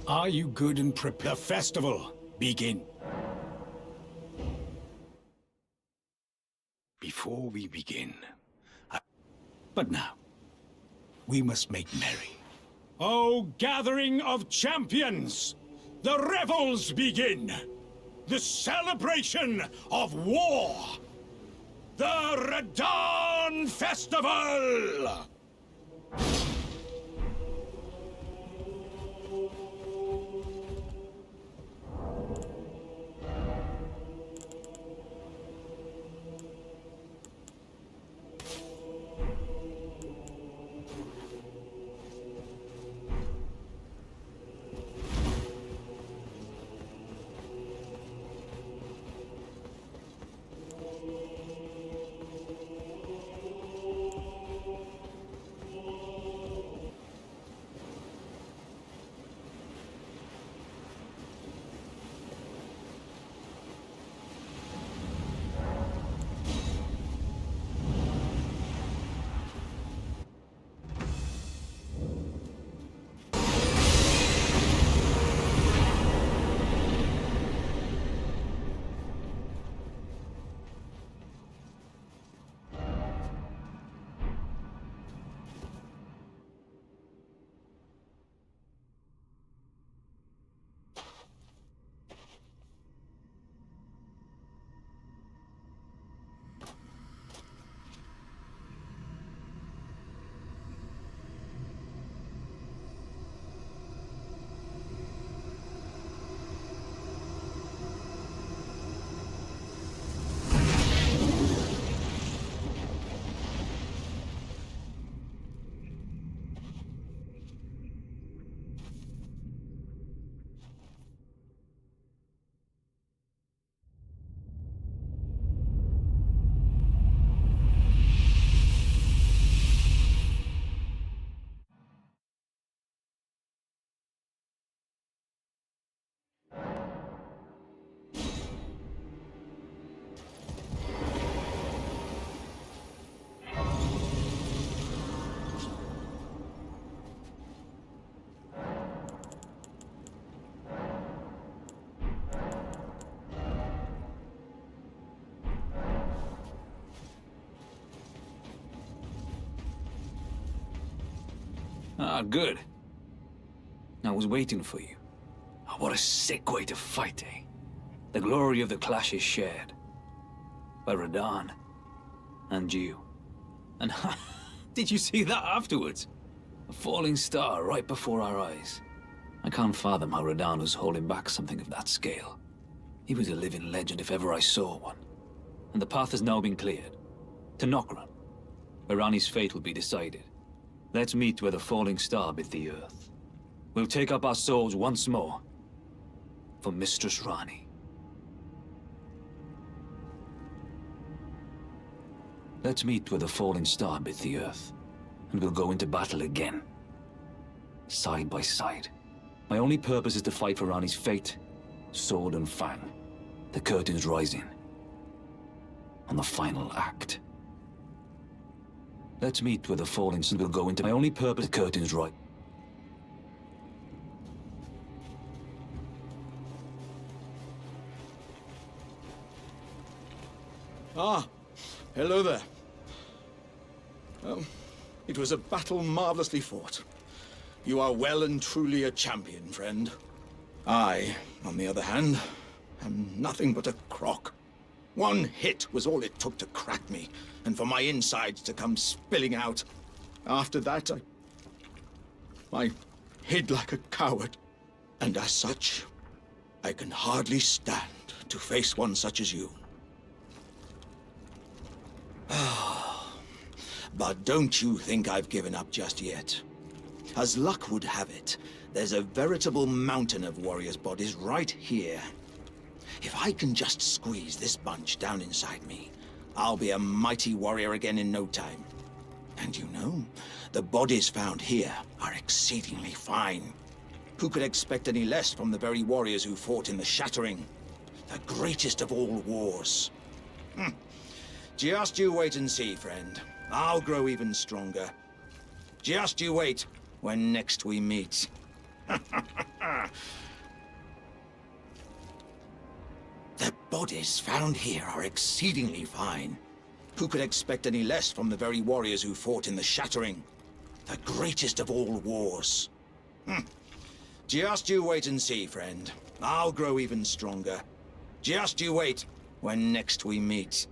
Are you good and prepared? The festival begin. Before we begin, but now, we must make merry. O gathering of champions! The revels begin! The celebration of war! The Radahn Festival! Ah, good. I was waiting for you. Oh, what a sick way to fight, eh? The glory of the clash is shared. By Radahn. And you. And did you see that afterwards? A falling star right before our eyes. I can't fathom how Radahn was holding back something of that scale. He was a living legend if ever I saw one. And the path has now been cleared. To Nokran, where Ranni's fate will be decided. Let's meet where the falling star bit the earth. We'll take up our swords once more. For Mistress Ranni. Let's meet where the falling star bit the earth. And we'll go into battle again. Side by side. My only purpose is to fight for Ranni's fate, sword and fang. The curtain's rising. On the final act. Let's meet where the falling sun will go into. My only purpose, the curtain's right. Ah, hello there. It was a battle marvelously fought. You are well and truly a champion, friend. I, on the other hand, am nothing but a crock. One hit was all it took to crack me, and for my insides to come spilling out. After that, I hid like a coward. And as such, I can hardly stand to face one such as you. But don't you think I've given up just yet. As luck would have it, there's a veritable mountain of warriors' bodies right here. If I can just squeeze this bunch down inside me, I'll be a mighty warrior again in no time. And you know, the bodies found here are exceedingly fine. Who could expect any less from the very warriors who fought in the Shattering? The greatest of all wars. Just you wait and see, friend. I'll grow even stronger. Just you wait when next we meet. The bodies found here are exceedingly fine. Who could expect any less from the very warriors who fought in the Shattering? The greatest of all wars. Just you wait and see, friend. I'll grow even stronger. Just you wait when next we meet.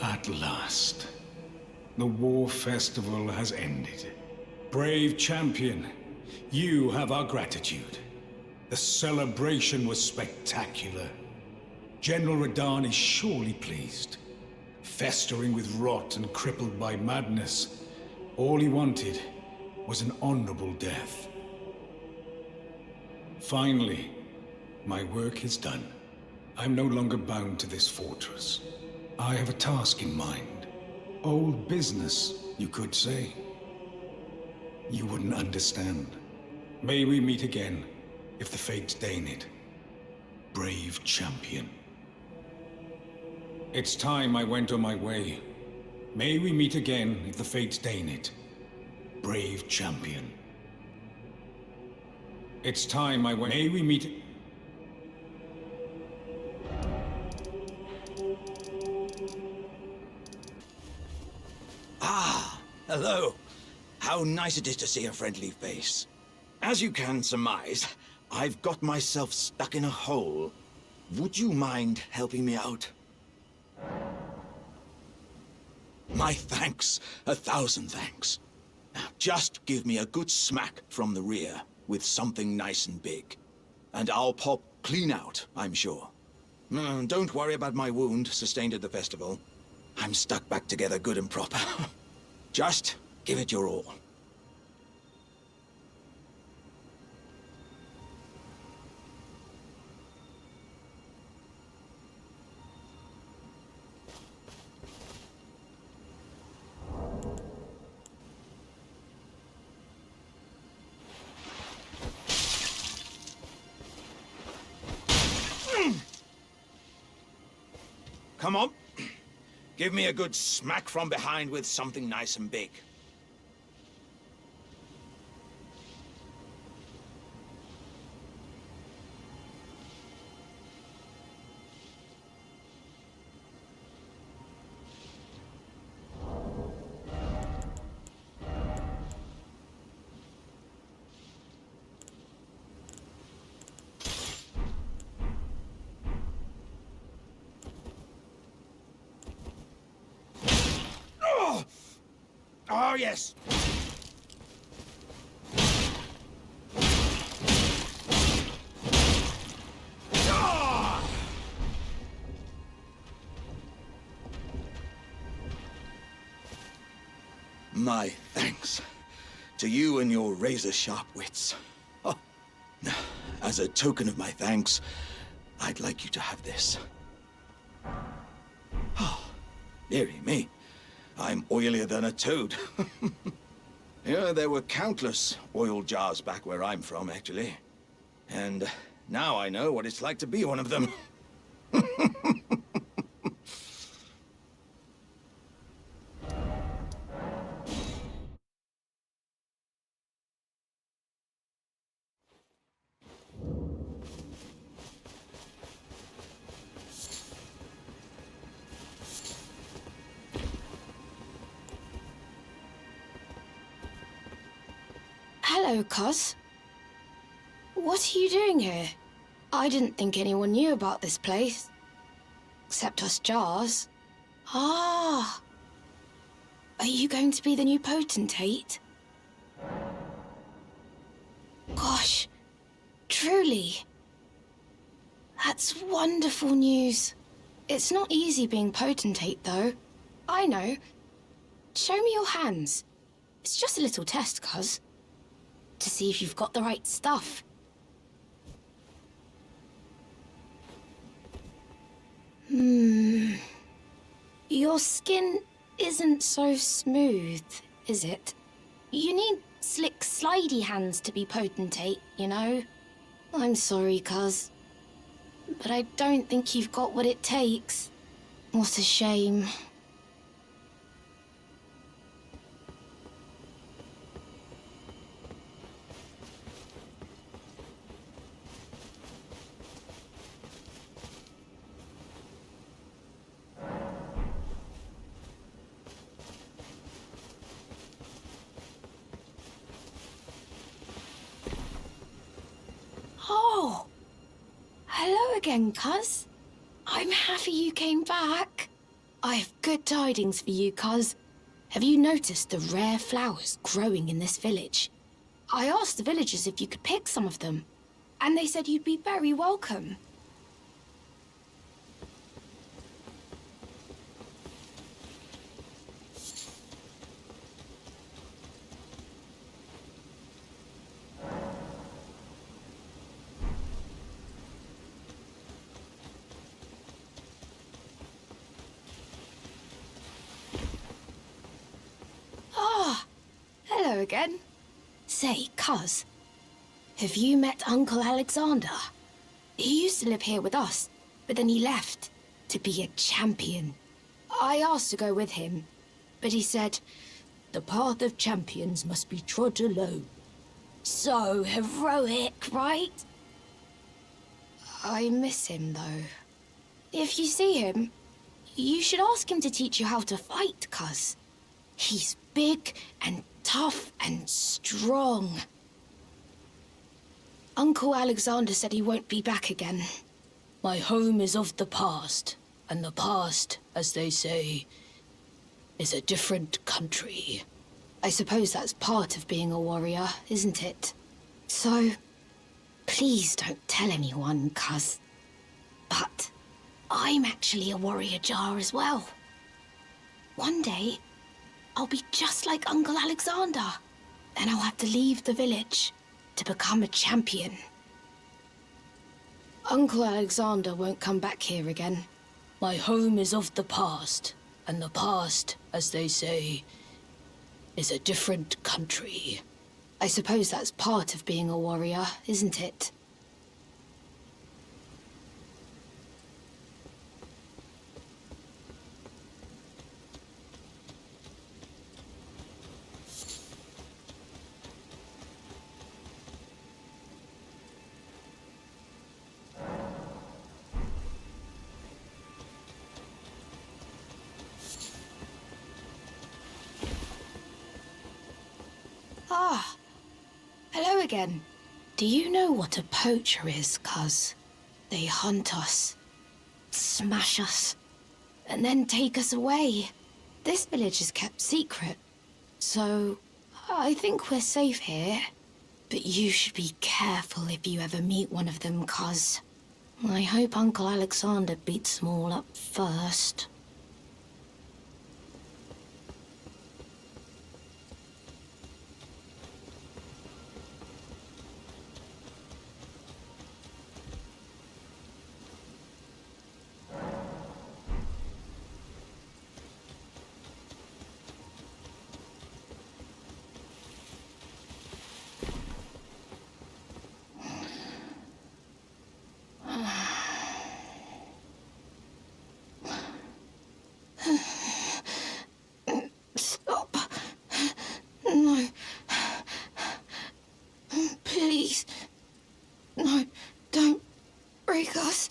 At last, the war festival has ended. Brave champion, you have our gratitude. The celebration was spectacular. General Radahn is surely pleased. Festering with rot and crippled by madness, all he wanted was an honorable death. Finally, my work is done. I'm no longer bound to this fortress. I have a task in mind. Old business, you could say. You wouldn't understand. May we meet again, if the fates deign it. Brave champion. It's time I went on my way. May we meet again, if the fates deign it. Brave champion. It's time I went. May we meet. Hello. How nice it is to see a friendly face. As you can surmise, I've got myself stuck in a hole. Would you mind helping me out? My thanks. 1,000 thanks. Now, just give me a good smack from the rear with something nice and big. And I'll pop clean out, I'm sure. Don't worry about my wound sustained at the festival. I'm stuck back together good and proper. Just give it your all. Come on. Give me a good smack from behind with something nice and big. Oh, yes. Ah! My thanks to you and your razor-sharp wits. Oh, as a token of my thanks, I'd like you to have this. Oh, dearie me. I'm oilier than a toad. Yeah, there were countless oil jars back where I'm from, actually. And now I know what it's like to be one of them. Hello, Cos. What are you doing here? I didn't think anyone knew about this place. Except us jars. Ah! Are you going to be the new potentate? Truly. That's wonderful news. It's not easy being potentate, though. I know. Show me your hands. It's just a little test, cuz. To see if you've got the right stuff. Your skin isn't so smooth, is it? You need slick, slidey hands to be potentate, you know? I'm sorry, cuz. But I don't think you've got what it takes. What a shame. Oh! Hello again, cuz. I'm happy you came back. I have good tidings for you, cuz. Have you noticed the rare flowers growing in this village? I asked the villagers if you could pick some of them, and they said you'd be very welcome. Hello again. Say, cuz, have you met Uncle Alexander? He used to live here with us, but then he left to be a champion. I asked to go with him, but he said, the path of champions must be trod alone. So heroic, right? I miss him, though. If you see him, you should ask him to teach you how to fight, cuz. He's big and tough and strong. Uncle Alexander said he won't be back again. My home is of the past, and the past, as they say, is a different country. I suppose that's part of being a warrior, isn't it? So, please don't tell anyone, cuz. But I'm actually a warrior jar as well. One day, I'll be just like Uncle Alexander. Then I'll have to leave the village to become a champion. Uncle Alexander won't come back here again. My home is of the past, and the past, as they say, is a different country. I suppose that's part of being a warrior, isn't it? Ah, hello again. Do you know what a poacher is, cuz? They hunt us, smash us, and then take us away. This village is kept secret, so I think we're safe here. But you should be careful if you ever meet one of them, cuz. I hope Uncle Alexander beats them all up first. Stop. No. Please. No, don't break us.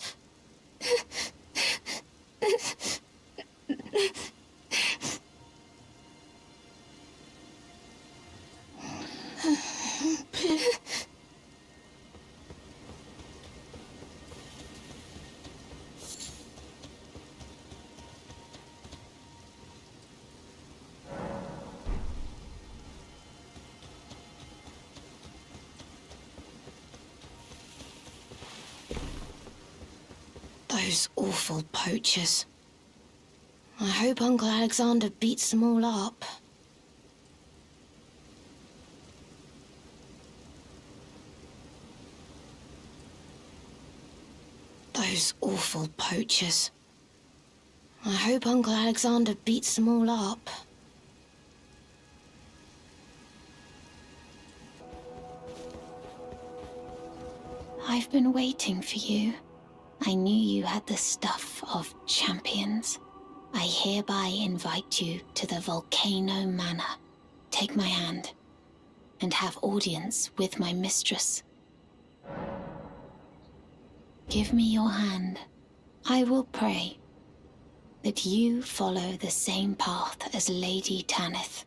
Please. Those awful poachers. I hope Uncle Alexander beats them all up. Those awful poachers. I hope Uncle Alexander beats them all up. I've been waiting for you. I knew you had the stuff of champions. I hereby invite you to the Volcano Manor. Take my hand and have audience with my mistress. Give me your hand. I will pray that you follow the same path as Lady Tanith.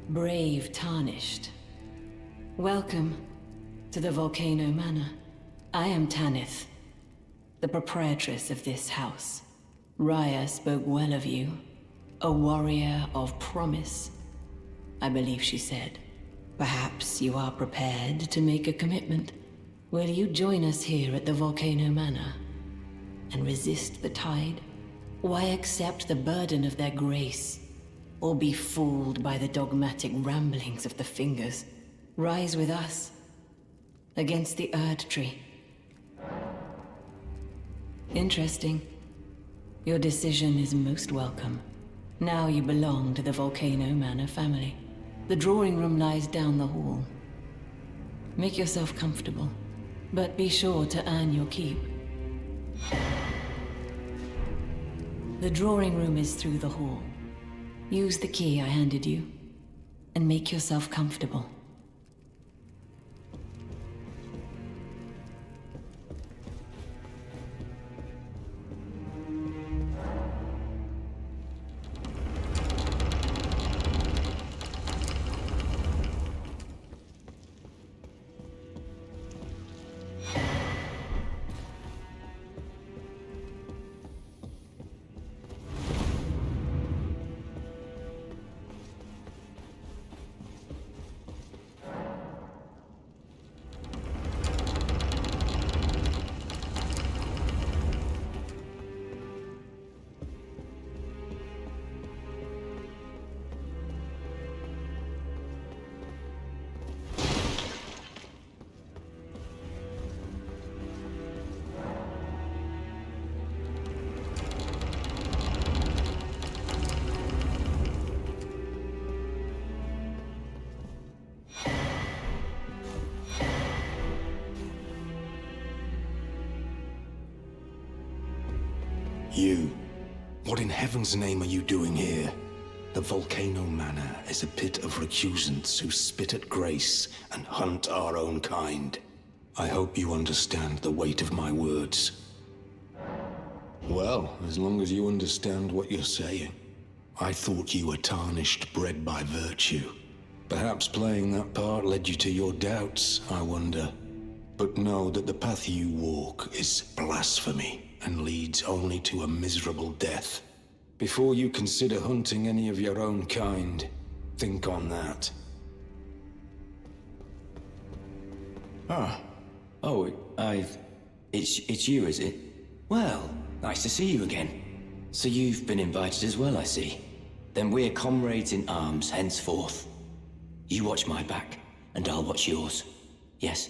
Brave Tarnished. Welcome to the Volcano Manor. I am Tanith, the proprietress of this house. Raya spoke well of you, a warrior of promise, I believe she said. Perhaps you are prepared to make a commitment. Will you join us here at the Volcano Manor and resist the tide? Why accept the burden of their grace? Or be fooled by the dogmatic ramblings of the Fingers? Rise with us against the Erd Tree. Interesting. Your decision is most welcome. Now you belong to the Volcano Manor family. The drawing room lies down the hall. Make yourself comfortable, but be sure to earn your keep. The drawing room is through the hall. Use the key I handed you, and make yourself comfortable. You. What in heaven's name are you doing here? The Volcano Manor is a pit of recusants who spit at grace and hunt our own kind. I hope you understand the weight of my words. Well, as long as you understand what you're saying. I thought you were tarnished, bred by virtue. Perhaps playing that part led you to your doubts, I wonder. But know that the path you walk is blasphemy and leads only to a miserable death. Before you consider hunting any of your own kind, think on that. It's you, is it? Well, nice to see you again. So you've been invited as well, I see. Then we're comrades in arms henceforth. You watch my back, and I'll watch yours. Yes?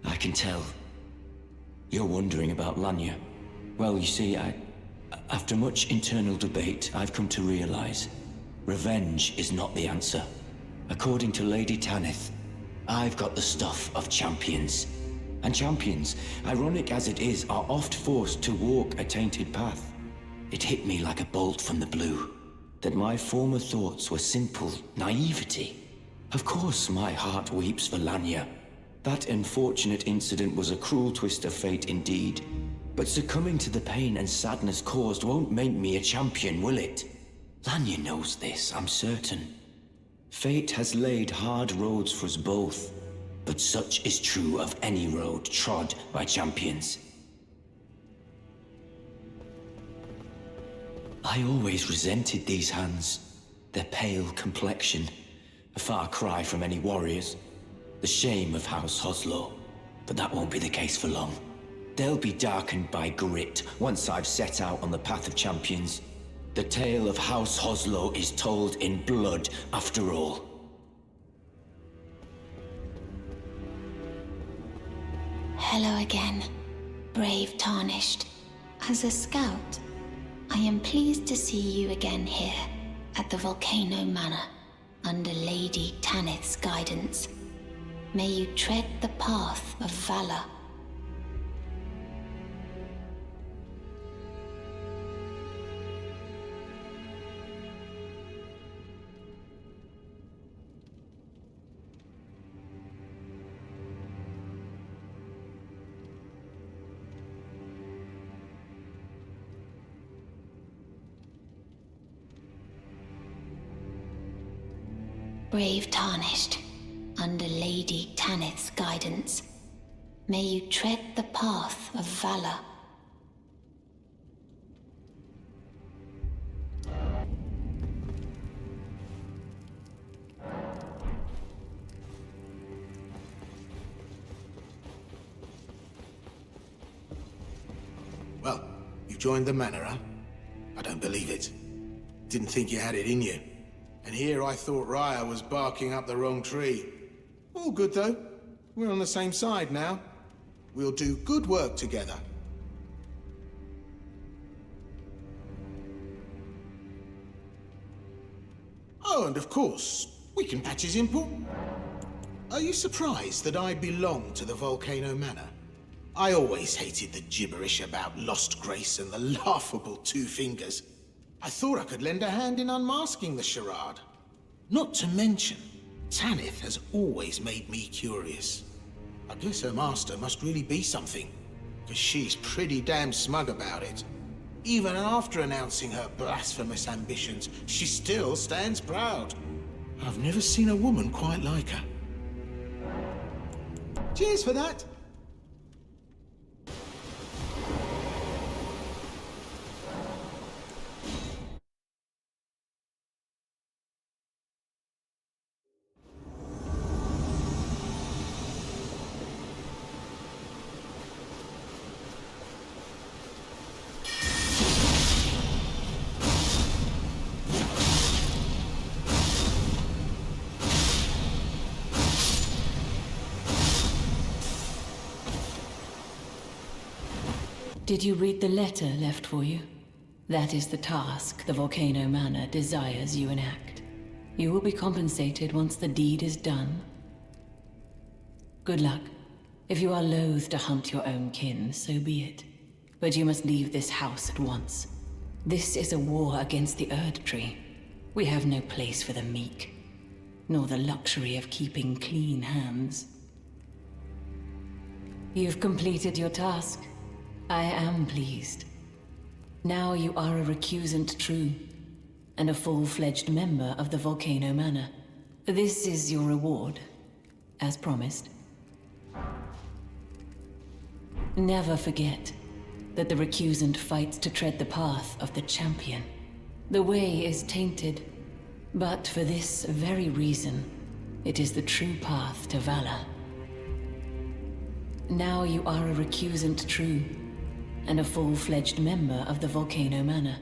I can tell. You're wondering about Lanya. Well, you see, after much internal debate, I've come to realize revenge is not the answer. According to Lady Tanith, I've got the stuff of champions. And champions, ironic as it is, are oft forced to walk a tainted path. It hit me like a bolt from the blue, that my former thoughts were simple naivety. Of course my heart weeps for Lanya. That unfortunate incident was a cruel twist of fate indeed. But succumbing to the pain and sadness caused won't make me a champion, will it? Lanya knows this, I'm certain. Fate has laid hard roads for us both, but such is true of any road trod by champions. I always resented these hands, their pale complexion, a far cry from any warriors, the shame of House Hoslow, but that won't be the case for long. They'll be darkened by grit once I've set out on the path of champions. The tale of House Hoslow is told in blood, after all. Hello again, brave Tarnished. As a scout, I am pleased to see you again here at the Volcano Manor, under Lady Tanith's guidance. May you tread the path of valor. Brave Tarnished, under Lady Tanith's guidance, may you tread the path of valor. Well, you joined the manor, huh? I don't believe it. Didn't think you had it in you. And here I thought Raya was barking up the wrong tree. All good, though. We're on the same side now. We'll do good work together. Oh, and of course, we can patch his import. Are you surprised that I belong to the Volcano Manor? I always hated the gibberish about Lost Grace and the laughable Two Fingers. I thought I could lend a hand in unmasking the charade. Not to mention, Tanith has always made me curious. I guess her master must really be something, because she's pretty damn smug about it. Even after announcing her blasphemous ambitions, she still stands proud. I've never seen a woman quite like her. Cheers for that! Did you read the letter left for you? That is the task the Volcano Manor desires you enact. You will be compensated once the deed is done. Good luck. If you are loath to hunt your own kin, so be it. But you must leave this house at once. This is a war against the Erd Tree. We have no place for the meek, nor the luxury of keeping clean hands. You've completed your task. I am pleased. Now you are a recusant true, and a full-fledged member of the Volcano Manor. This is your reward, as promised. Never forget that the recusant fights to tread the path of the champion. The way is tainted, but for this very reason, it is the true path to valor. Now you are a recusant true, and a full-fledged member of the Volcano Manor.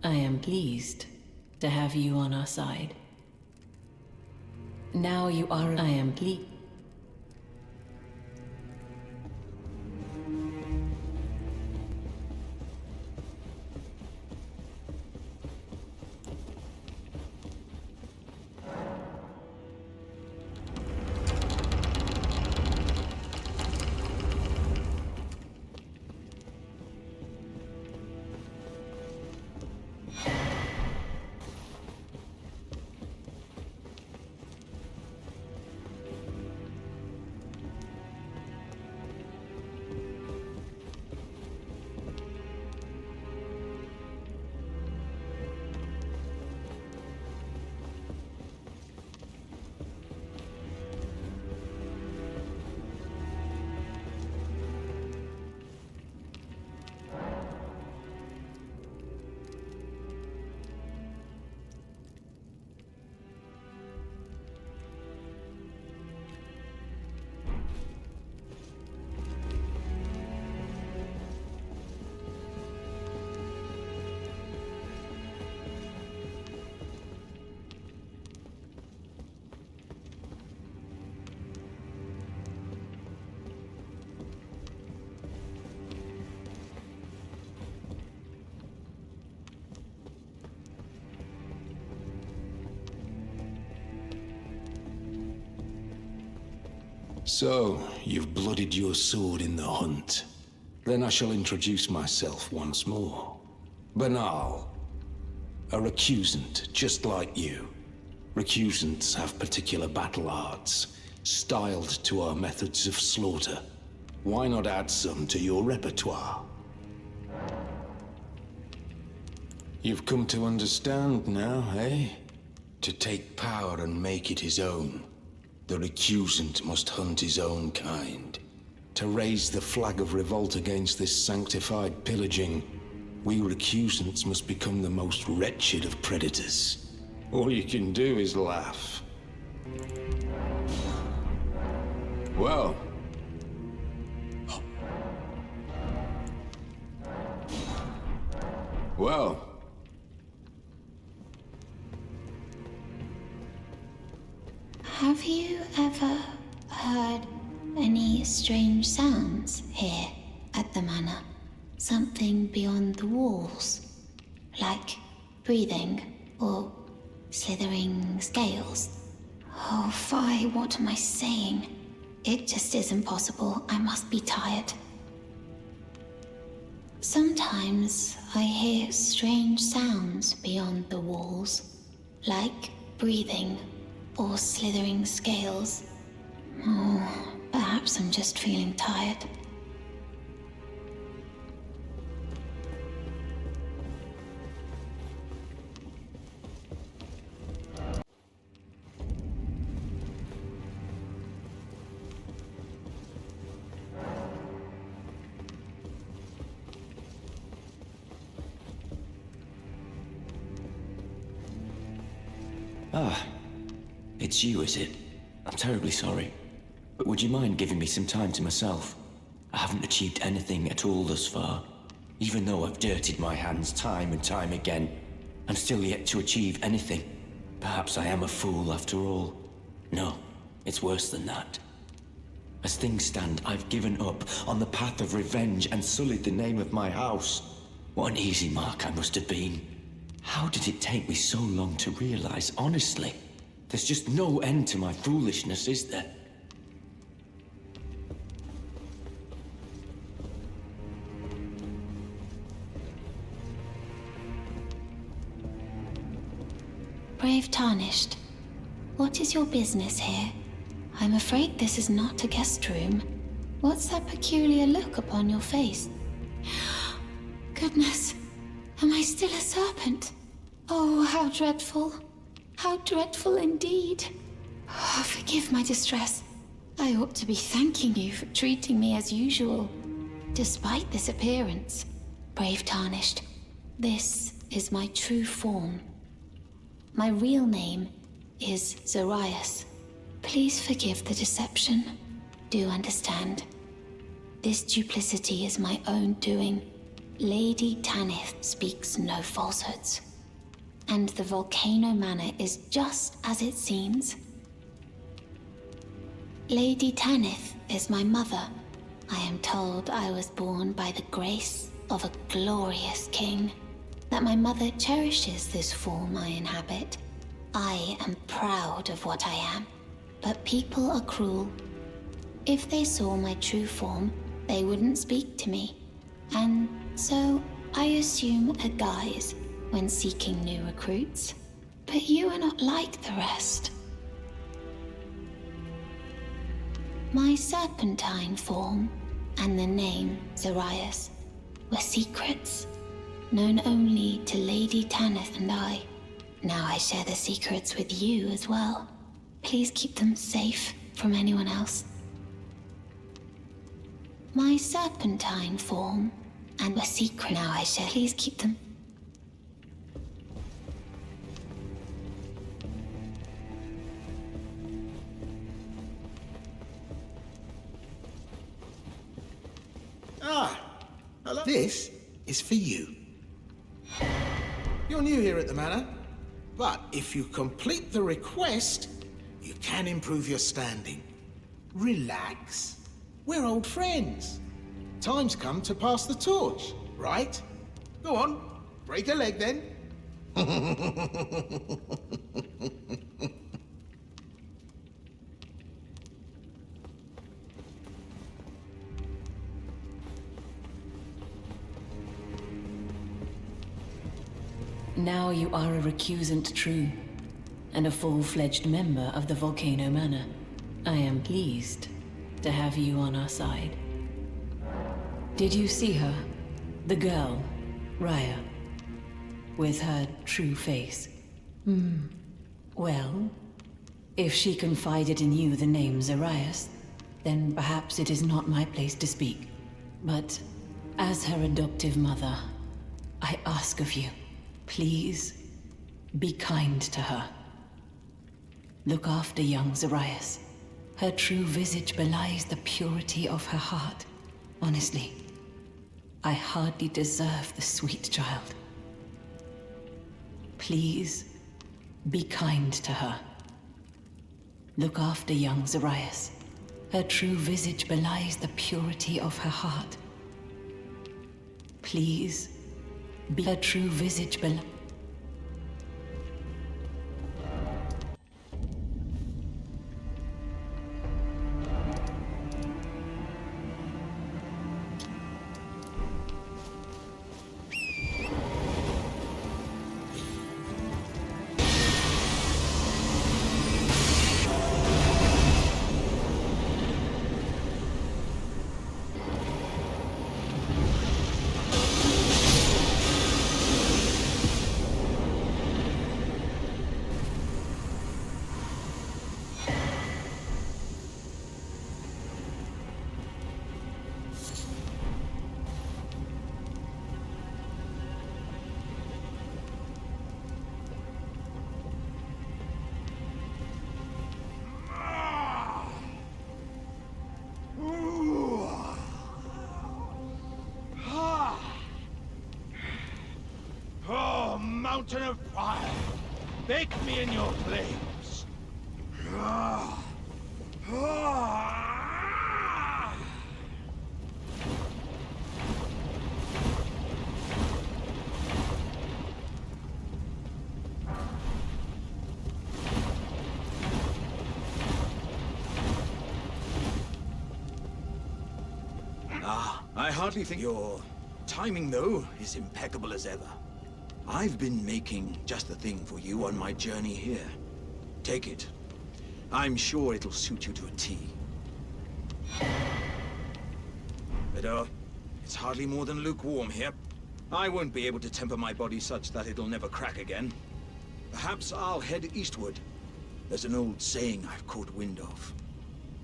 I am pleased to have you on our side. Now you are... I am pleased. So, you've bloodied your sword in the hunt. Then I shall introduce myself once more. Banal. A recusant, just like you. Recusants have particular battle arts, styled to our methods of slaughter. Why not add some to your repertoire? You've come to understand now, eh? To take power and make it his own, the recusant must hunt his own kind. To raise the flag of revolt against this sanctified pillaging, we recusants must become the most wretched of predators. All you can do is laugh. Well. Well. Have you ever heard any strange sounds here at the manor? Something beyond the walls? Like breathing or slithering scales? Oh, fie, what am I saying? It just isn't possible. I must be tired. Sometimes I hear strange sounds beyond the walls, like breathing or slithering scales. Oh, perhaps I'm just feeling tired. Ah, it's you, is it? I'm terribly sorry. But would you mind giving me some time to myself? I haven't achieved anything at all thus far. Even though I've dirtied my hands time and time again, I'm still yet to achieve anything. Perhaps I am a fool after all. No, it's worse than that. As things stand, I've given up on the path of revenge and sullied the name of my house. What an easy mark I must have been. How did it take me so long to realize, honestly? There's just no end to my foolishness, is there? Brave Tarnished, what is your business here? I'm afraid this is not a guest room. What's that peculiar look upon your face? Goodness, am I still a serpent? Oh, how dreadful. How dreadful indeed. Oh, forgive my distress. I ought to be thanking you for treating me as usual, despite this appearance. Brave Tarnished, this is my true form. My real name is Zarias. Please forgive the deception. Do understand. This duplicity is my own doing. Lady Tanith speaks no falsehoods. And the Volcano Manor is just as it seems. Lady Tanith is my mother. I am told I was born by the grace of a glorious king, that my mother cherishes this form I inhabit. I am proud of what I am, but people are cruel. If they saw my true form, they wouldn't speak to me. And so I assume a guise when seeking new recruits. But you are not like the rest. My serpentine form and the name Zarias were secrets, known only to Lady Tanith and I. Now I share the secrets with you as well. Please keep them safe from anyone else. My serpentine form and a secret now I share. Please keep them. Hello. This is for you. You're new here at the manor, but if you complete the request, you can improve your standing. Relax. We're old friends. Time's come to pass the torch, right? Go on, break a leg then. Now you are a recusant true, and a full-fledged member of the Volcano Manor. I am pleased to have you on our side. Did you see her? The girl, Raya, with her true face. Well, if she confided in you the name Zarias, then perhaps it is not my place to speak. But as her adoptive mother, I ask of you, please be kind to her. Look after young Zarias. Her true visage belies the purity of her heart. Honestly, I hardly deserve the sweet child. Please be kind to her. Look after young Zarias. Her true visage belies the purity of her heart. Please be her true visage belies. Mountain of fire, bake me in your flames. I hardly think your timing, though, is impeccable as ever. I've been making just the thing for you on my journey here. Take it. I'm sure it'll suit you to a T. But, it's hardly more than lukewarm here. I won't be able to temper my body such that it'll never crack again. Perhaps I'll head eastward. There's an old saying I've caught wind of.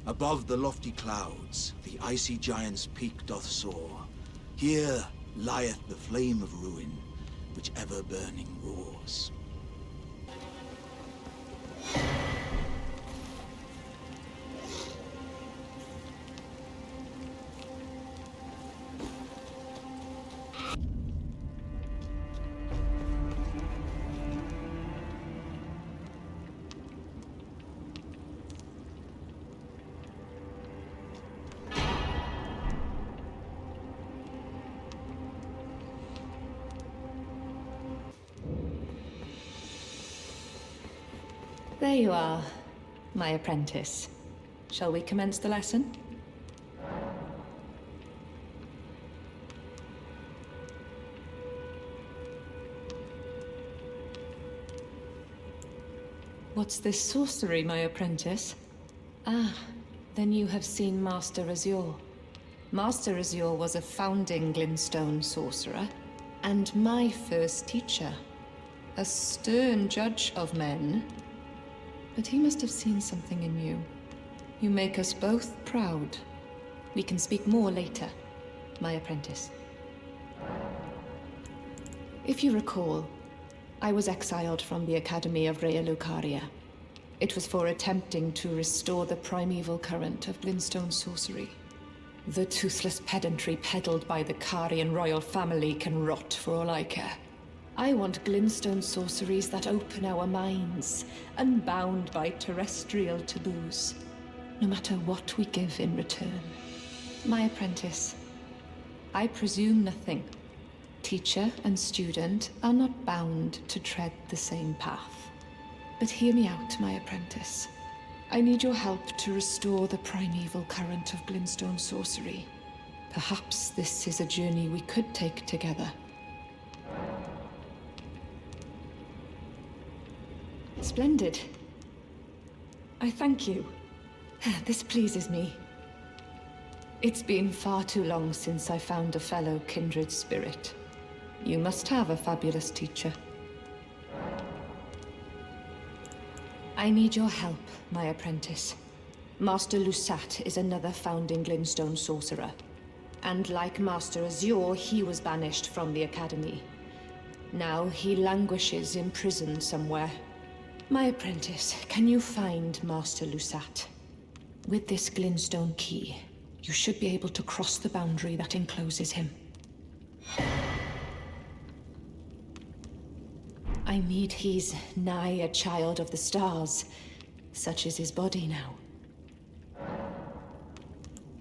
Above the lofty clouds, the icy giant's peak doth soar. Here lieth the flame of ruin, which ever burning roars. There you are, my apprentice. Shall we commence the lesson? What's this sorcery, my apprentice? Ah, then you have seen Master Azure. Master Azure was a founding Glintstone sorcerer, and my first teacher. A stern judge of men. But he must have seen something in you. You make us both proud. We can speak more later, my apprentice. If you recall, I was exiled from the Academy of Raya Lucaria. It was for attempting to restore the primeval current of Glintstone sorcery. The toothless pedantry peddled by the Carian royal family can rot for all I care. I want Glintstone sorceries that open our minds, unbound by terrestrial taboos, no matter what we give in return. My apprentice, I presume nothing. Teacher and student are not bound to tread the same path. But hear me out, my apprentice. I need your help to restore the primeval current of Glintstone sorcery. Perhaps this is a journey we could take together. Splendid. I thank you. This pleases me. It's been far too long since I found a fellow kindred spirit. You must have a fabulous teacher. I need your help, my apprentice. Master Lusat is another founding Glintstone sorcerer. And like Master Azure, he was banished from the Academy. Now he languishes in prison somewhere. My apprentice, can you find Master Lusat? With this Glintstone key, you should be able to cross the boundary that encloses him. I need he's nigh a child of the stars. Such is his body now.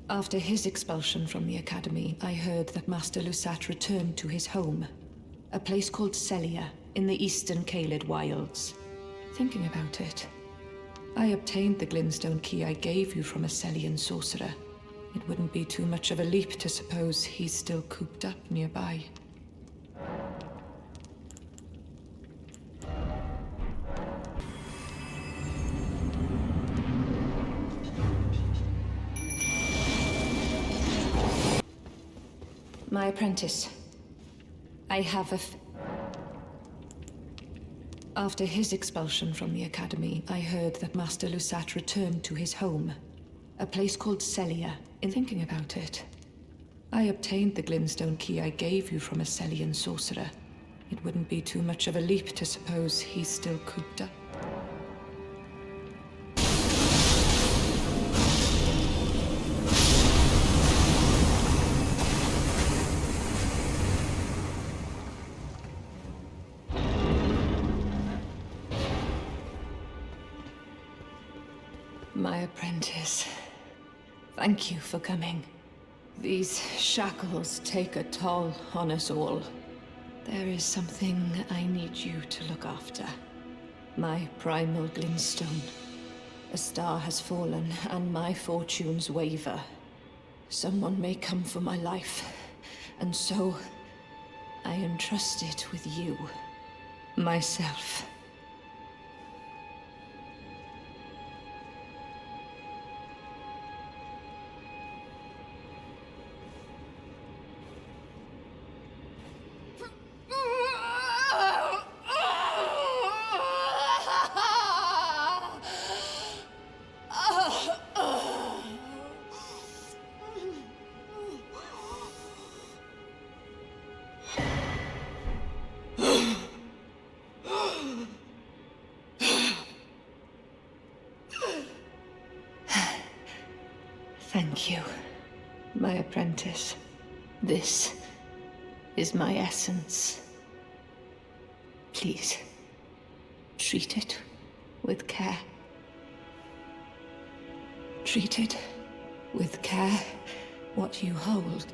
After his expulsion from the Academy, I heard that Master Lusat returned to his home. A place called Celia, in the eastern Caelid wilds. Thinking about it, I obtained the Glintstone key I gave you from a Celian sorcerer. It wouldn't be too much of a leap to suppose he's still cooped up nearby. My apprentice. I have a After his expulsion from the Academy, I heard that Master Lusat returned to his home. A place called Celia. In thinking about it, I obtained the Glintstone key I gave you from a Celian sorcerer. It wouldn't be too much of a leap to suppose he's still cooped up. My apprentice, thank you for coming. These shackles take a toll on us all. There is something I need you to look after. My primal glintstone. A star has fallen, and my fortunes waver. Someone may come for my life, and so I entrust it with you. Myself. Thank you, my apprentice. This is my essence. Please, treat it with care. Treat it with care, what you hold.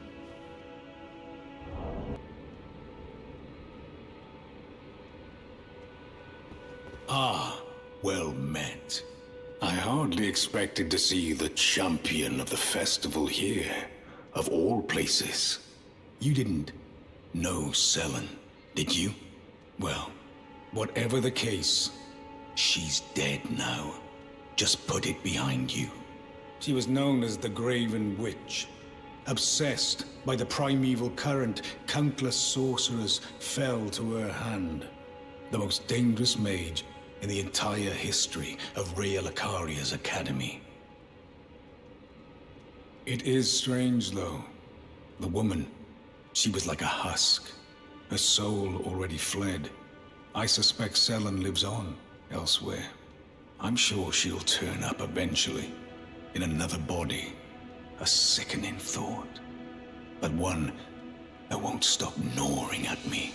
Ah, well met. I hardly expected to see the champion of the festival here, of all places. You didn't know Selen, did you? Well, whatever the case, she's dead now. Just put it behind you. She was known as the Graven Witch. Obsessed by the primeval current, countless sorcerers fell to her hand. The most dangerous mage in the entire history of Raya Lucaria's academy. It is strange, though. The woman, she was like a husk. Her soul already fled. I suspect Selen lives on elsewhere. I'm sure she'll turn up eventually, in another body. A sickening thought, but one that won't stop gnawing at me.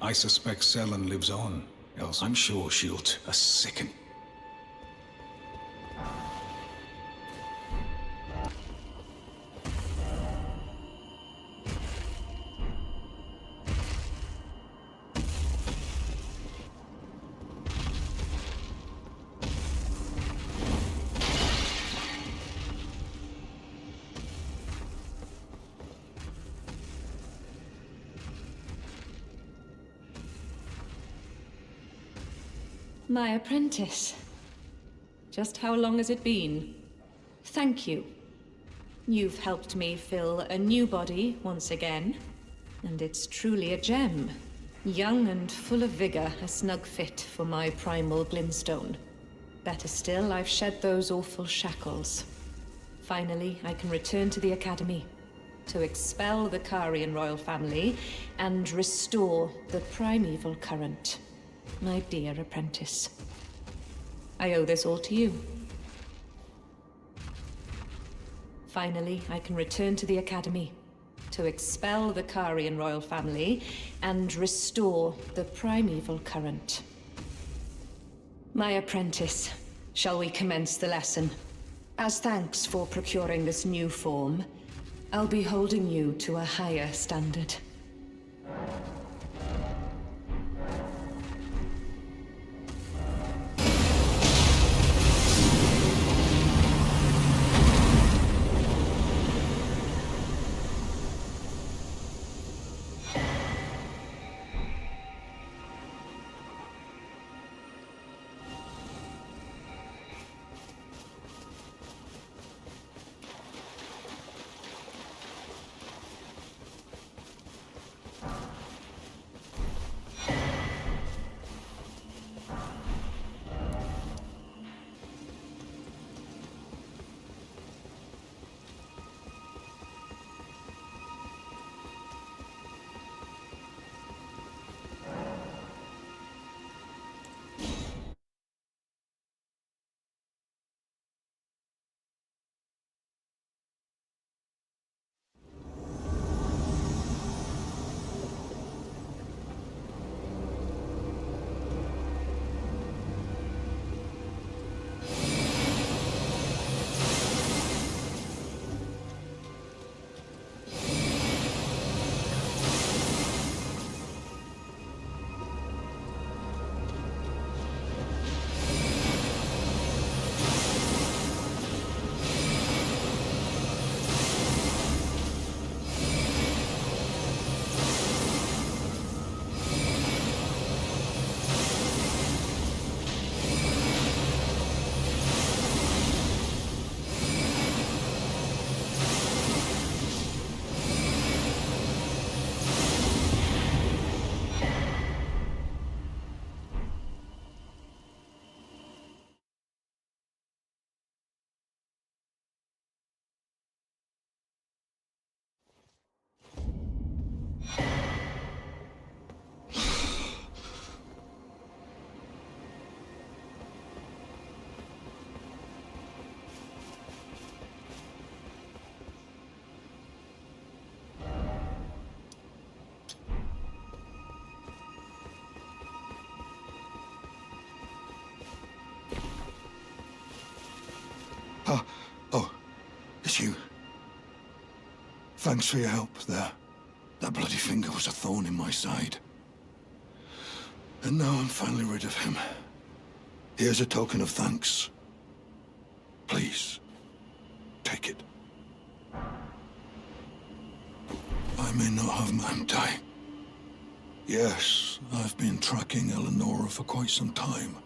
I suspect Selen lives on, else I'm sure she'll a sicken. My apprentice. Just how long has it been? Thank you. You've helped me fill a new body once again, and it's truly a gem. Young and full of vigor, a snug fit for my primal glintstone. Better still, I've shed those awful shackles. Finally, I can return to the Academy to expel the Karian royal family and restore the primeval current. My dear apprentice. I owe this all to you. Finally, I can return to the Academy to expel the Karian royal family and restore the primeval current. My apprentice, shall we commence the lesson? As thanks for procuring this new form, I'll be holding you to a higher standard. Oh, it's you. Thanks for your help there. That bloody finger was a thorn in my side. And now I'm finally rid of him. Here's a token of thanks. Please, take it. I may not have Manti. Yes, I've been tracking Eleonora for quite some time.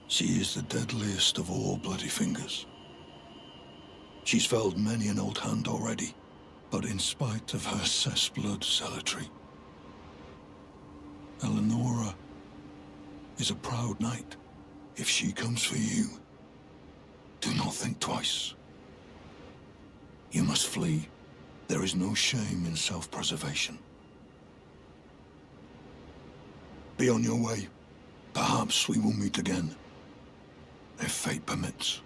She is the deadliest of all bloody fingers. She's felled many an old hand already, but in spite of her cessblood zealotry, Eleonora is a proud knight. If she comes for you, do not think twice. You must flee. There is no shame in self-preservation. Be on your way. Perhaps we will meet again, if fate permits.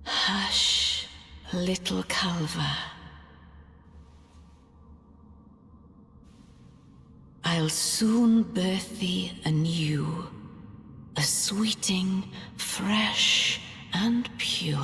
Hush, little Calva. I'll soon birth thee anew, a sweeting, fresh and pure.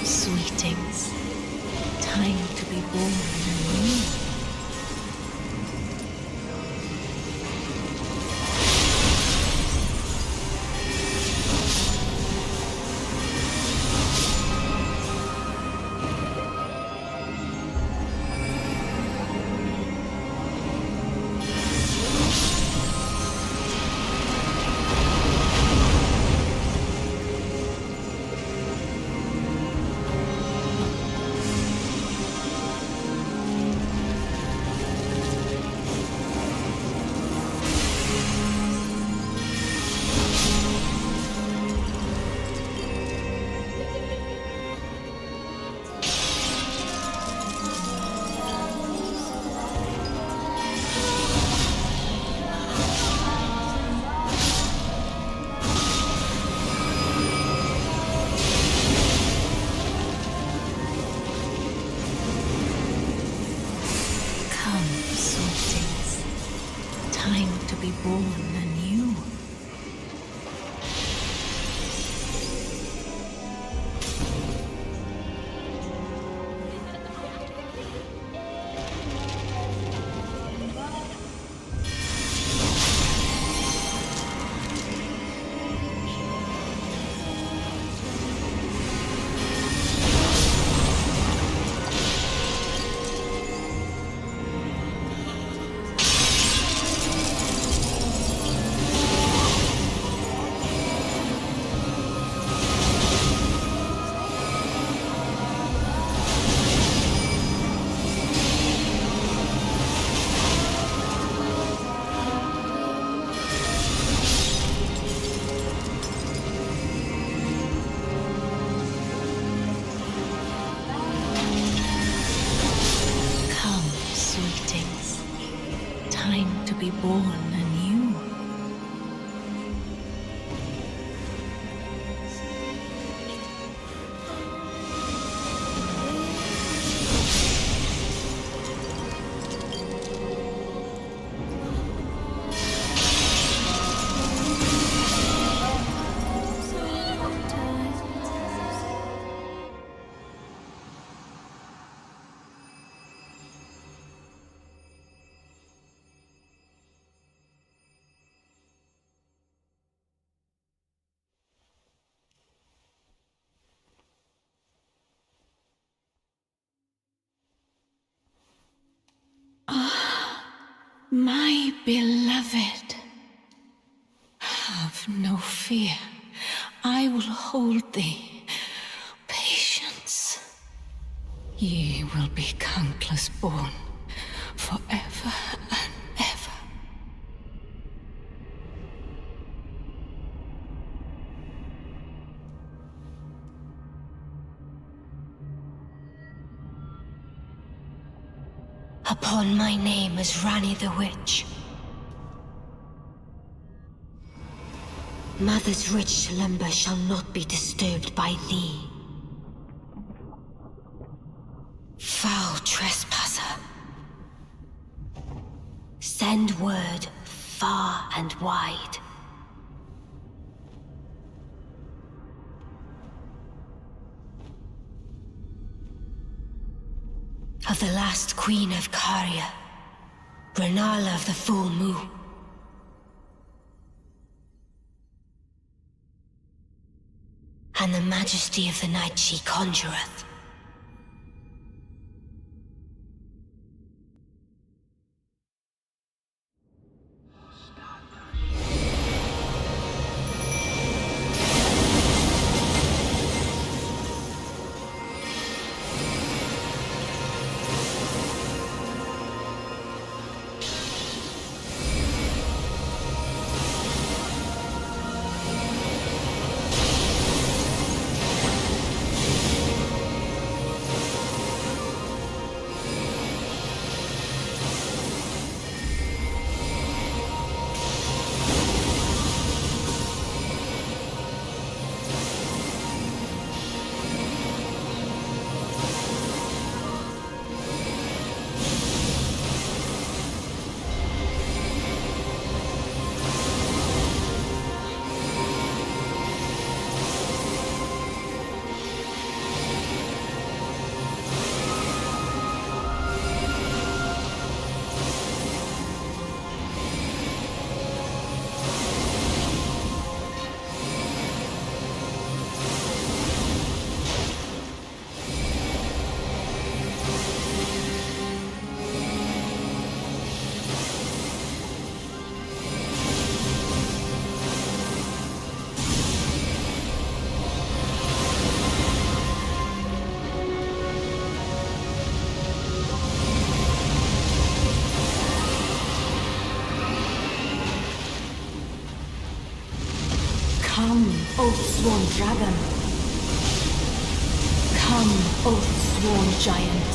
Sweetings, time to be born anew. Time to be born anew. Time to be born anew. My beloved, have no fear. I will hold thee. Patience. Ye will be countless born, forever and ever. Upon my name as Rani the Witch. Mother's rich slumber shall not be disturbed by thee. Foul trespasser. Send word far and wide. Of the last queen of Caria, Renala of the Full Moon. And the majesty of the night she conjureth. Come, oath-sworn dragon. Come, oath-sworn giant.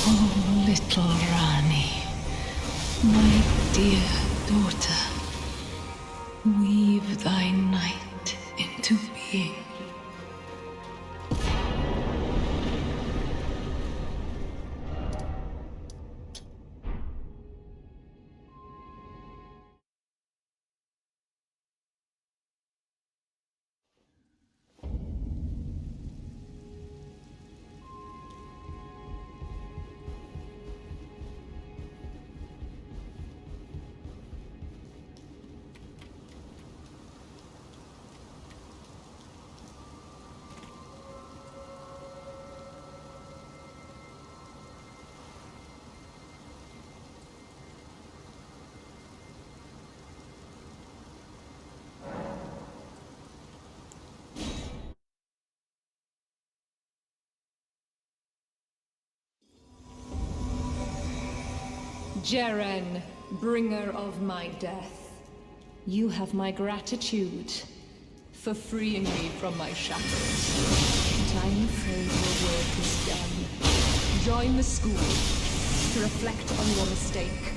Oh, little Rani. My dear daughter, weave thy night into being. Jeren, bringer of my death, you have my gratitude for freeing me from my shackles. But I'm afraid your work is done. Join the school to reflect on your mistake.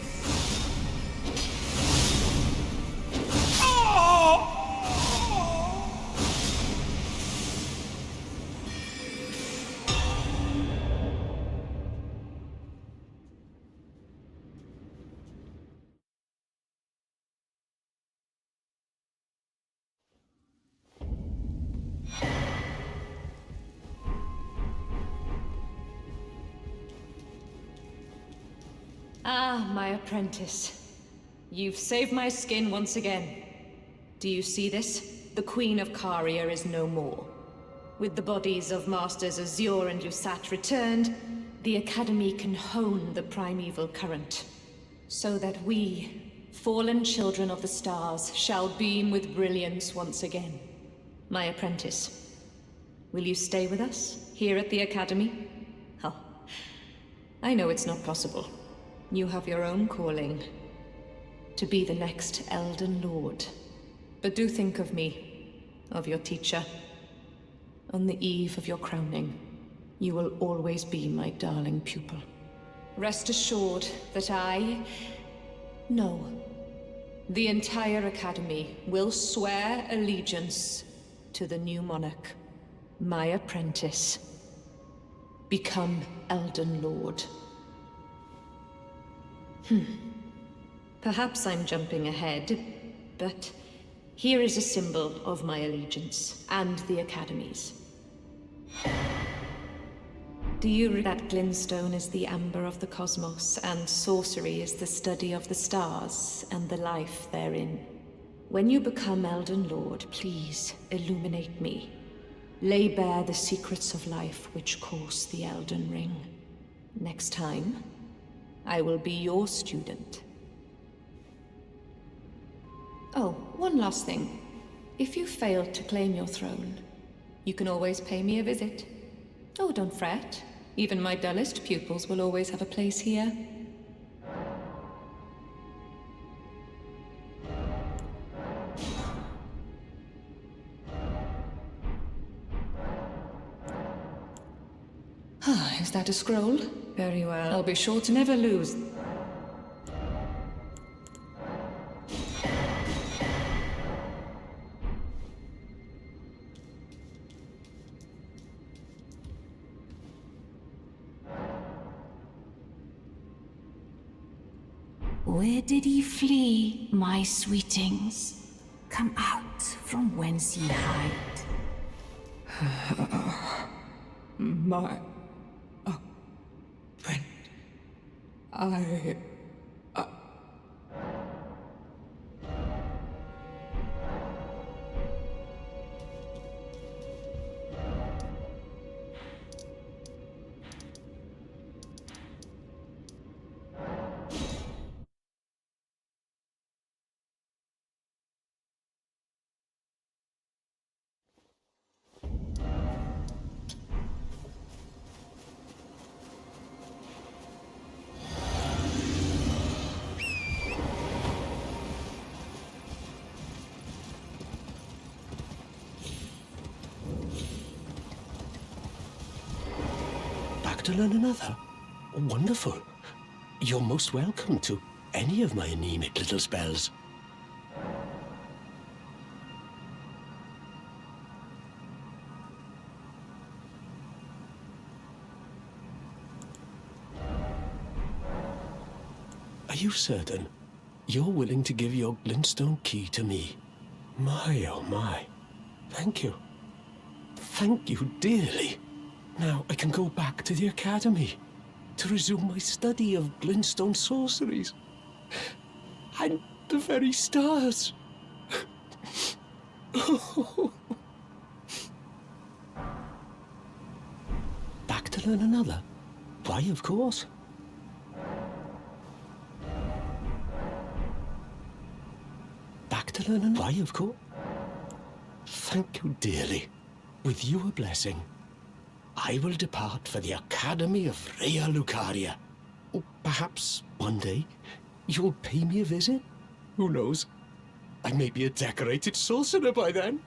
Ah, my apprentice. You've saved my skin once again. Do you see this? The Queen of Caria is no more. With the bodies of Masters Azure and Usat returned, the Academy can hone the primeval current, so that we, fallen children of the stars, shall beam with brilliance once again. My apprentice, will you stay with us, here at the Academy? Oh, I know it's not possible. You have your own calling, to be the next Elden Lord. But do think of me. of your teacher. On the eve of your crowning, you will always be my darling pupil. Rest assured that the entire Academy will swear allegiance to the new monarch, my apprentice. Become Elden Lord. Perhaps I'm jumping ahead, but here is a symbol of my allegiance and the Academy's. Do you read that glintstone is the amber of the cosmos, and sorcery is the study of the stars and the life therein? When you become Elden Lord, please illuminate me. Lay bare the secrets of life which course the Elden Ring. Next time, I will be your student. Oh, one last thing. If you fail to claim your throne, you can always pay me a visit. Oh, don't fret. Even my dullest pupils will always have a place here. Is that a scroll? Very well. I'll be sure to never lose. Where did ye flee, my sweetings? Come out from whence ye hide. My... friend... I... To learn another? Wonderful. You're most welcome to any of my anemic little spells. Are you certain you're willing to give your glintstone key to me? My, oh my. Thank you. Thank you dearly. Now I can go back to the Academy to resume my study of glintstone sorceries. And the very stars. Back to learn another? Why, of course. Back to learn another? Why, of course. Thank you dearly. With your blessing, I will depart for the Academy of Raya Lucaria. Perhaps one day you'll pay me a visit? Who knows? I may be a decorated sorcerer by then.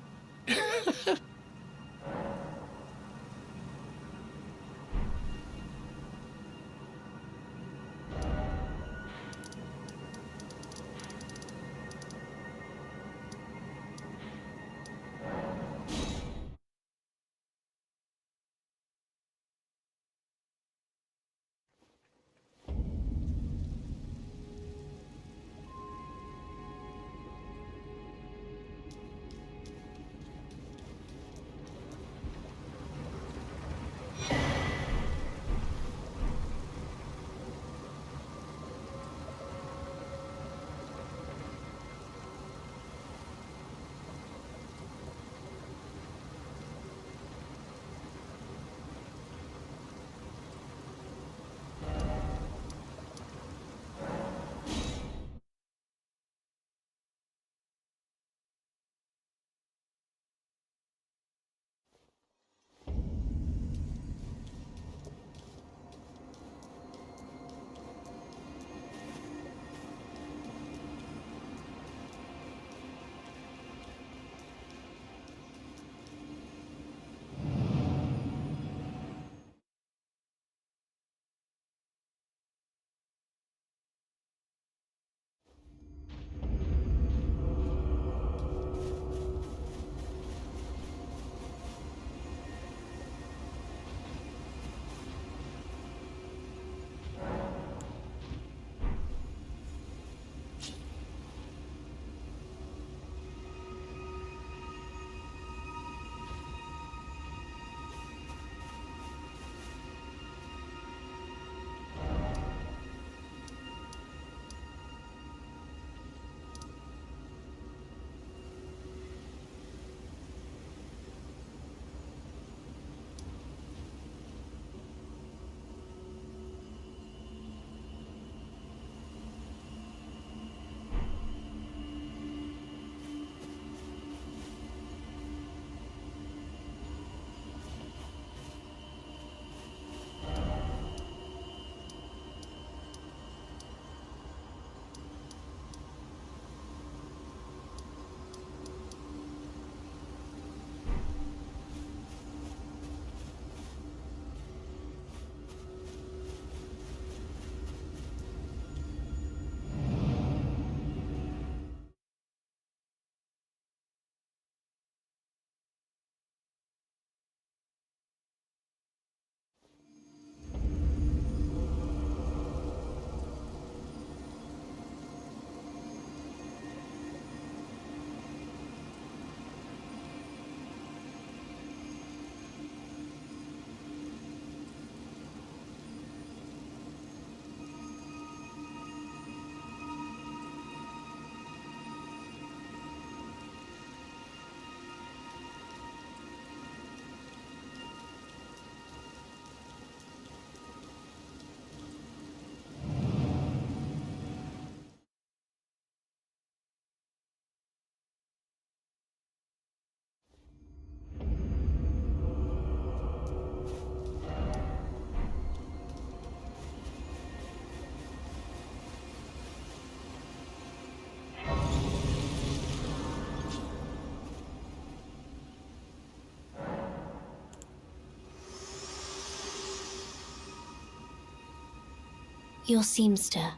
Your seamster,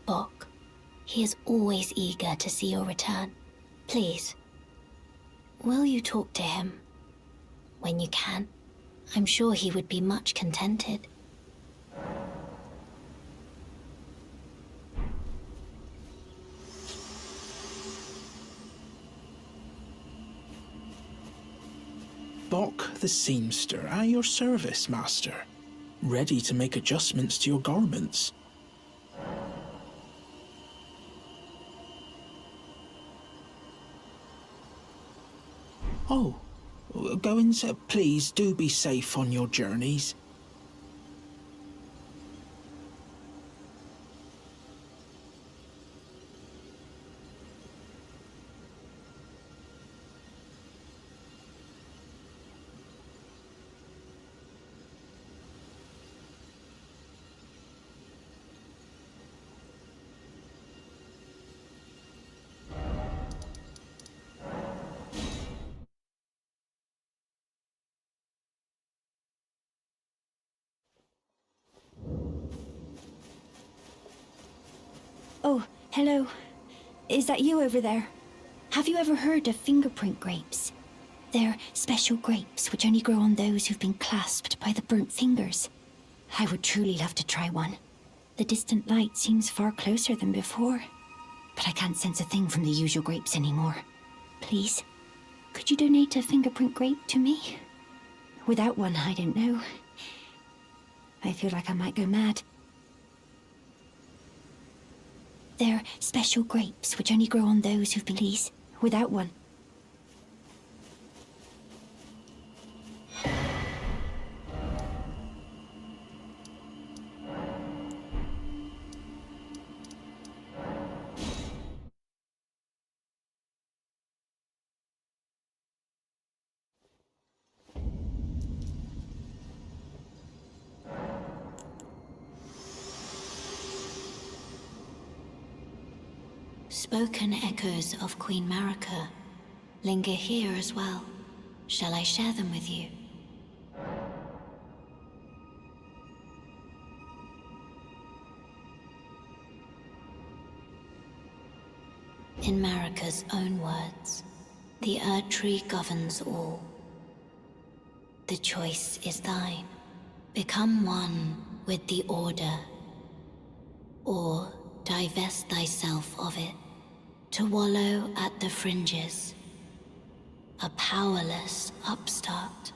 Bok. He is always eager to see your return. Please, will you talk to him when you can? I'm sure he would be much contented. Bok the seamster at your service, master. Ready to make adjustments to your garments. Oh, go and please do be safe on your journeys. Oh, hello. Is that you over there? Have you ever heard of fingerprint grapes? They're special grapes which only grow on those who've been clasped by the burnt fingers. I would truly love to try one. The distant light seems far closer than before, but I can't sense a thing from the usual grapes anymore. Please, could you donate a fingerprint grape to me? Without one, I don't know. I feel like I might go mad. They're special grapes which only grow on those who've been pleased. Without one. Spoken echoes of Queen Marika linger here as well. Shall I share them with you? In Marika's own words, the Erdtree governs all. The choice is thine. Become one with the Order, or divest thyself of it, to wallow at the fringes, a powerless upstart.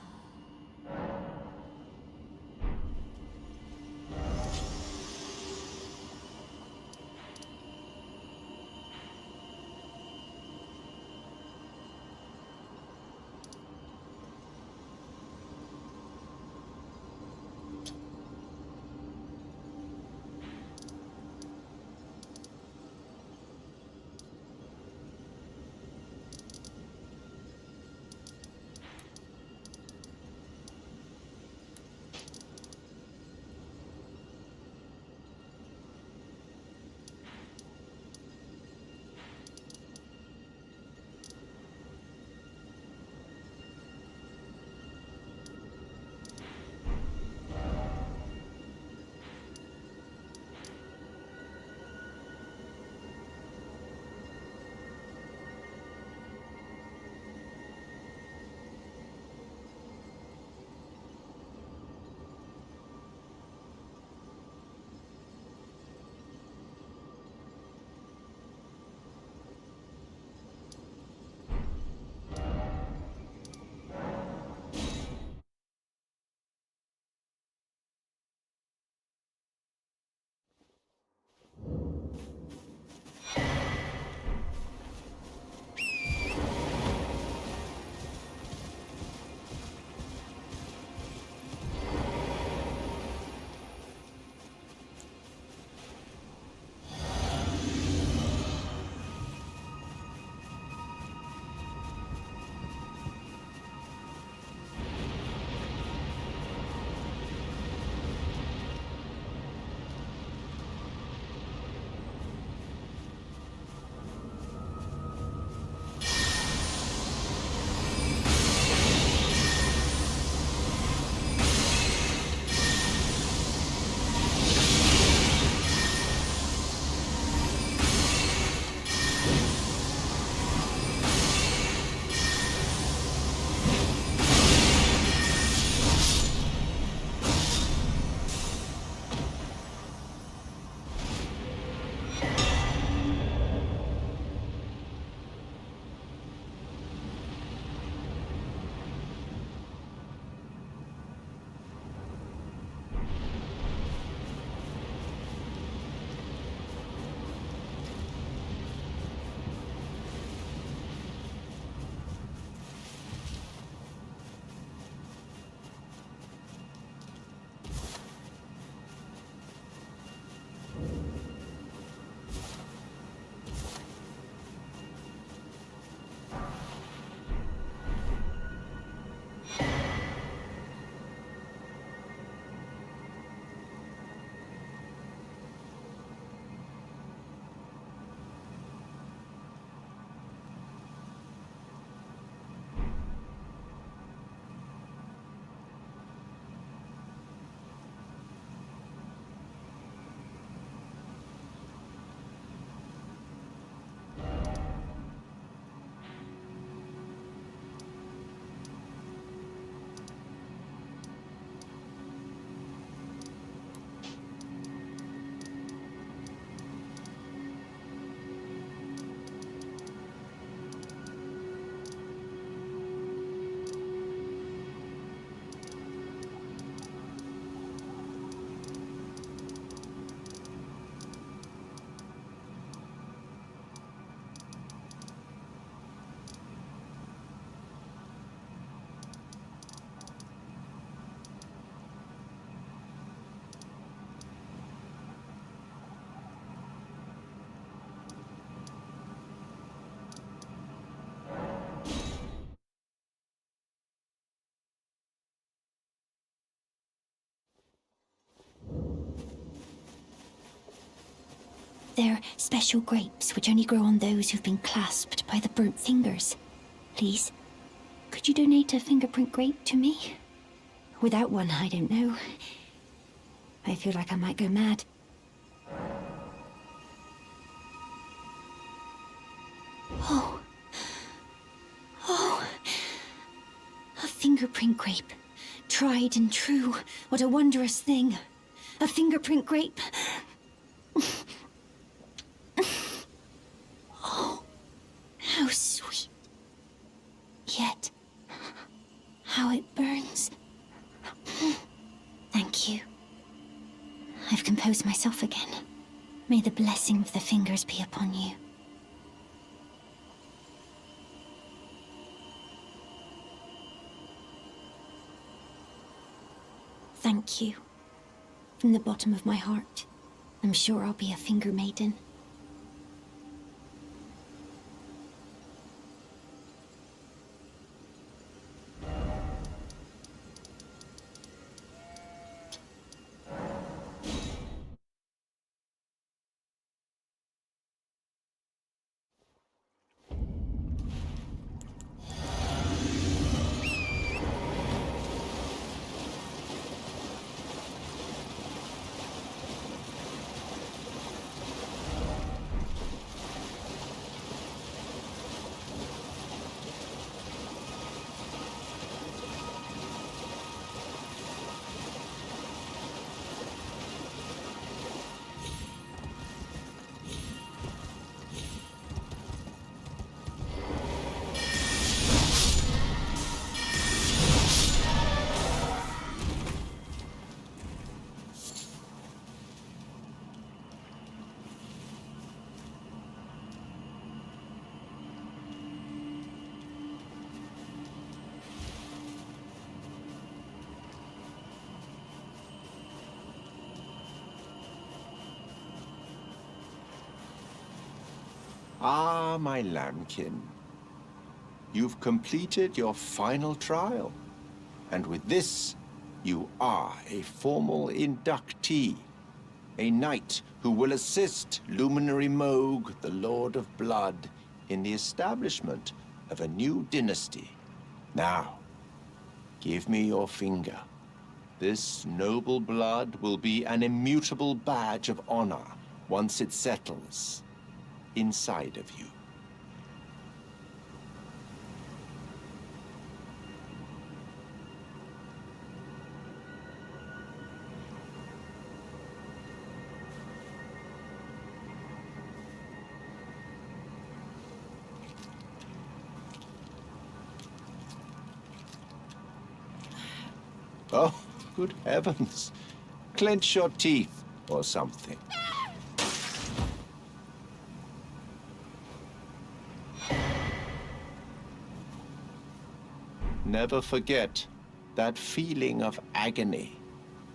They're special grapes which only grow on those who've been clasped by the burnt fingers. Please, could you donate a fingerprint grape to me? Without one, I don't know. I feel like I might go mad. Oh. Oh. A fingerprint grape. Tried and true. What a wondrous thing. A fingerprint grape. Oh. How sweet. Yet, how it burns. Thank you. I've composed myself again. May the blessing of the fingers be upon you. Thank you. From the bottom of my heart. I'm sure I'll be a finger maiden. Ah, my lambkin. You've completed your final trial. And with this, you are a formal inductee. A knight who will assist Luminary Moog, the Lord of Blood, in the establishment of a new dynasty. Now, give me your finger. This noble blood will be an immutable badge of honor once it settles inside of you. Oh, good heavens. Clench your teeth or something. Never forget that feeling of agony,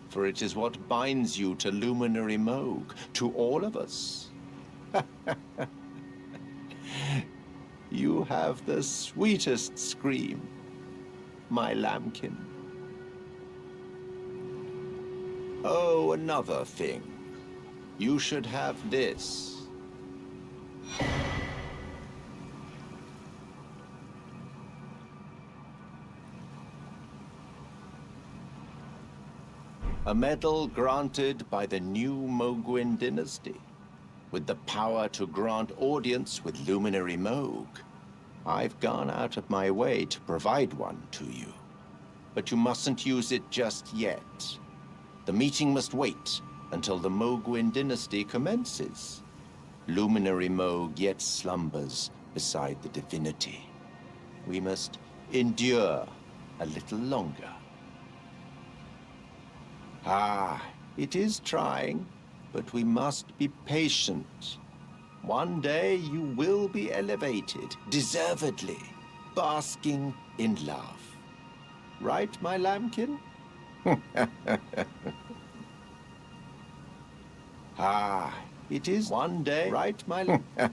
for it is what binds you to Luminary Moog, to all of us. You have the sweetest scream, my lambkin. Oh, another thing. You should have this. A medal granted by the new Moguin dynasty, with the power to grant audience with Luminary Moog. I've gone out of my way to provide one to you, but you mustn't use it just yet. The meeting must wait until the Moguin dynasty commences. Luminary Moog yet slumbers beside the divinity. We must endure a little longer. Ah, it is trying, but we must be patient. One day you will be elevated, deservedly, basking in love. Right, my lambkin? Ah, it is one day, right, my lambkin?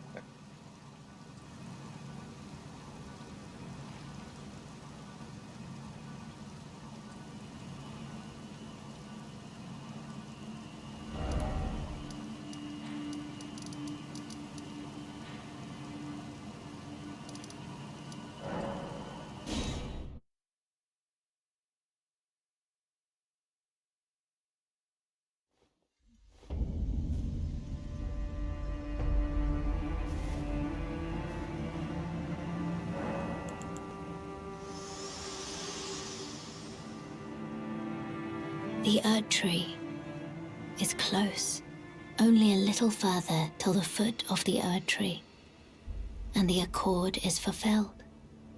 The Erd Tree is close. Only a little further till the foot of the Erd Tree. And the accord is fulfilled.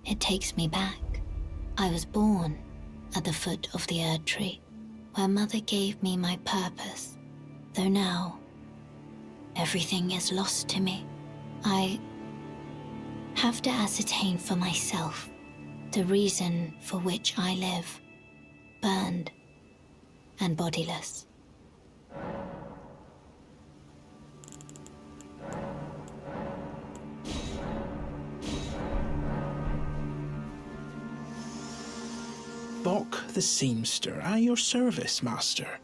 It takes me back. I was born at the foot of the Erd Tree, where Mother gave me my purpose. Though now, everything is lost to me. I have to ascertain for myself the reason for which I live, burned and bodiless. Bok the seamster, at your service, master.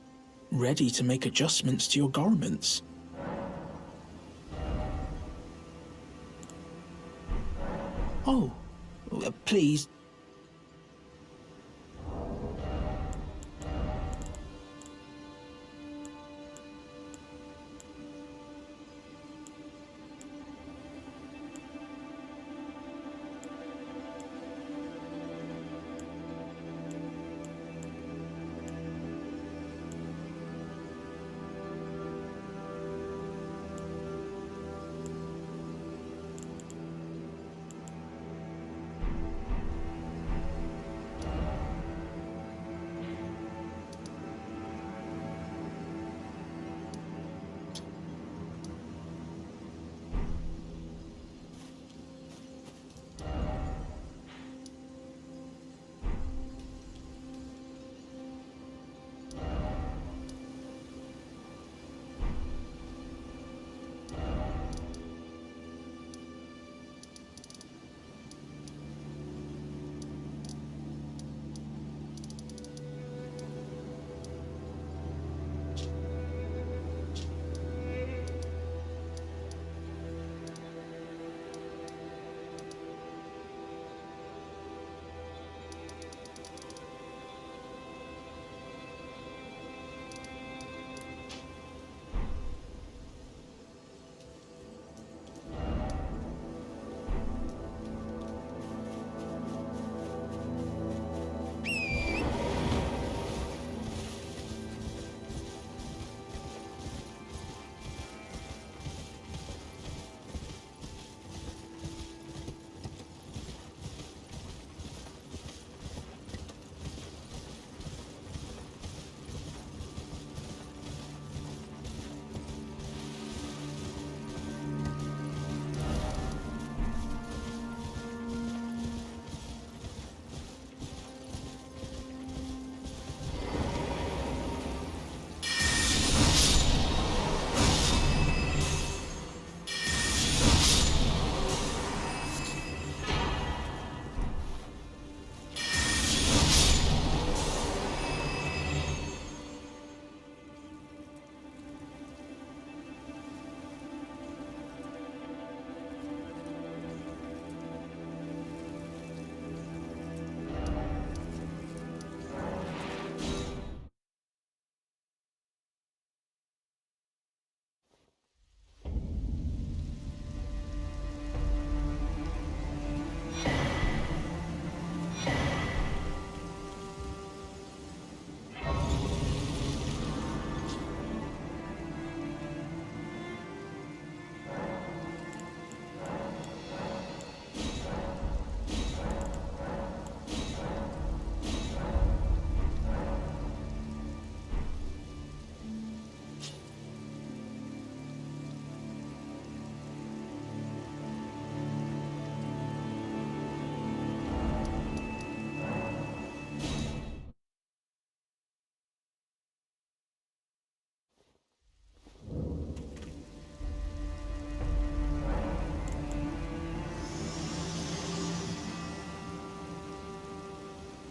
Ready to make adjustments to your garments. Oh, please.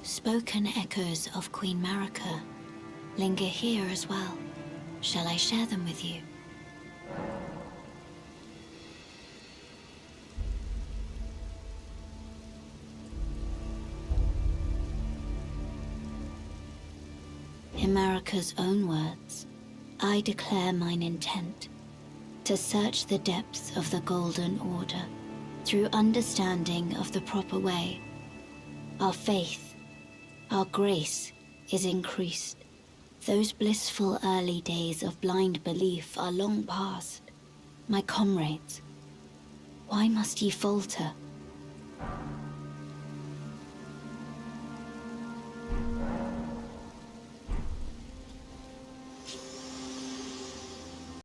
Spoken echoes of Queen Marika linger here as well. Shall I share them with you? In Marika's own words, I declare mine intent to search the depths of the Golden Order through understanding of the proper way. Our faith, our grace is increased. Those blissful early days of blind belief are long past. My comrades, why must ye falter?